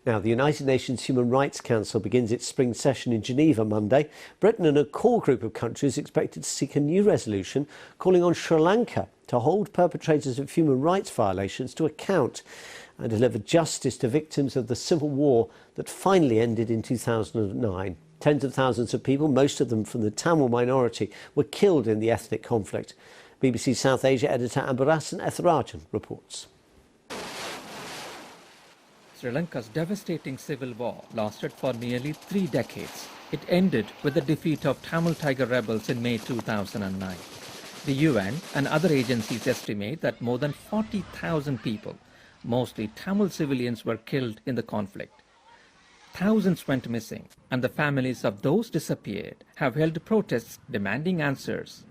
Now, the United Nations Human Rights Council begins its spring session in Geneva Monday. Britain and a core group of countries expected to seek a new resolution calling on Sri Lanka to hold perpetrators of human rights violations to account and deliver justice to victims of the civil war that finally ended in 2009. Tens of thousands of people, most of them from the Tamil minority, were killed in the ethnic conflict. BBC South Asia editor Ambarasan Etharajan reports. Sri Lanka's devastating civil war lasted for nearly 3 decades. It ended with the defeat of Tamil Tiger rebels in May 2009. The UN and other agencies estimate that more than 40,000 people, mostly Tamil civilians, were killed in the conflict. Thousands went missing, and the families of those disappeared have held protests demanding answers.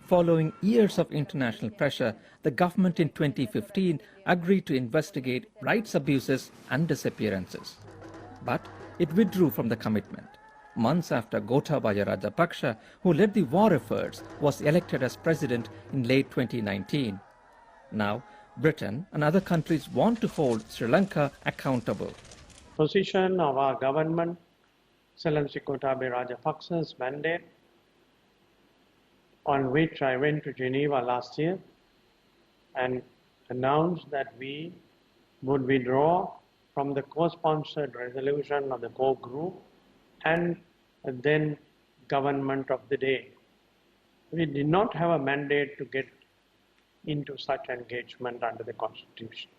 Following years of international pressure, the government in 2015 agreed to investigate rights abuses and disappearances. But it withdrew from the commitment months after Gotabaya Rajapaksa, who led the war efforts, was elected as president in late 2019. Now, Britain and other countries want to hold Sri Lanka accountable. Position of our government, Excellency Gotabaya Rajapaksa's mandate, on which I went to Geneva last year and announced that we would withdraw from the co-sponsored resolution of the core group and then government of the day. We did not have a mandate to get into such engagement under the Constitution.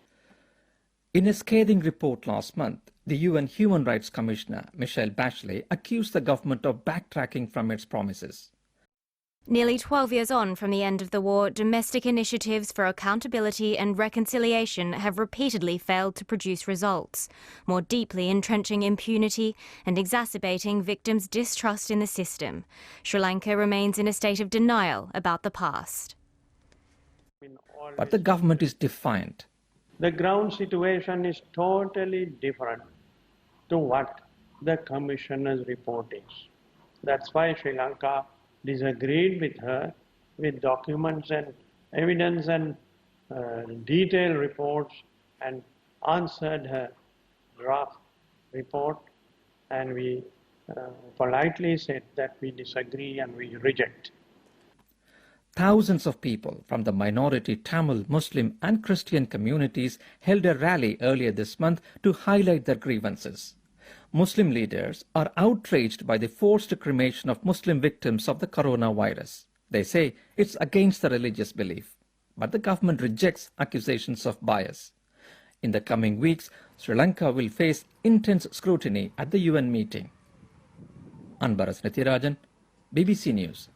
In a scathing report last month, the UN Human Rights Commissioner, Michelle Bachelet, accused the government of backtracking from its promises. Nearly 12 years on from the end of the war, domestic initiatives for accountability and reconciliation have repeatedly failed to produce results, more deeply entrenching impunity and exacerbating victims' distrust in the system. Sri Lanka remains in a state of denial about the past. But the government is defiant. The ground situation is totally different to what the Commissioner's report is. That's why Sri Lanka disagreed with her with documents and evidence and detailed reports and answered her draft report, and we politely said that we disagree and we reject. Thousands of people from the minority Tamil, Muslim and Christian communities held a rally earlier this month to highlight their grievances. Muslim leaders are outraged by the forced cremation of Muslim victims of the coronavirus. They say it's against the religious belief, but the government rejects accusations of bias. In the coming weeks, Sri Lanka will face intense scrutiny at the UN meeting. Ambarasan Etharajan, BBC News.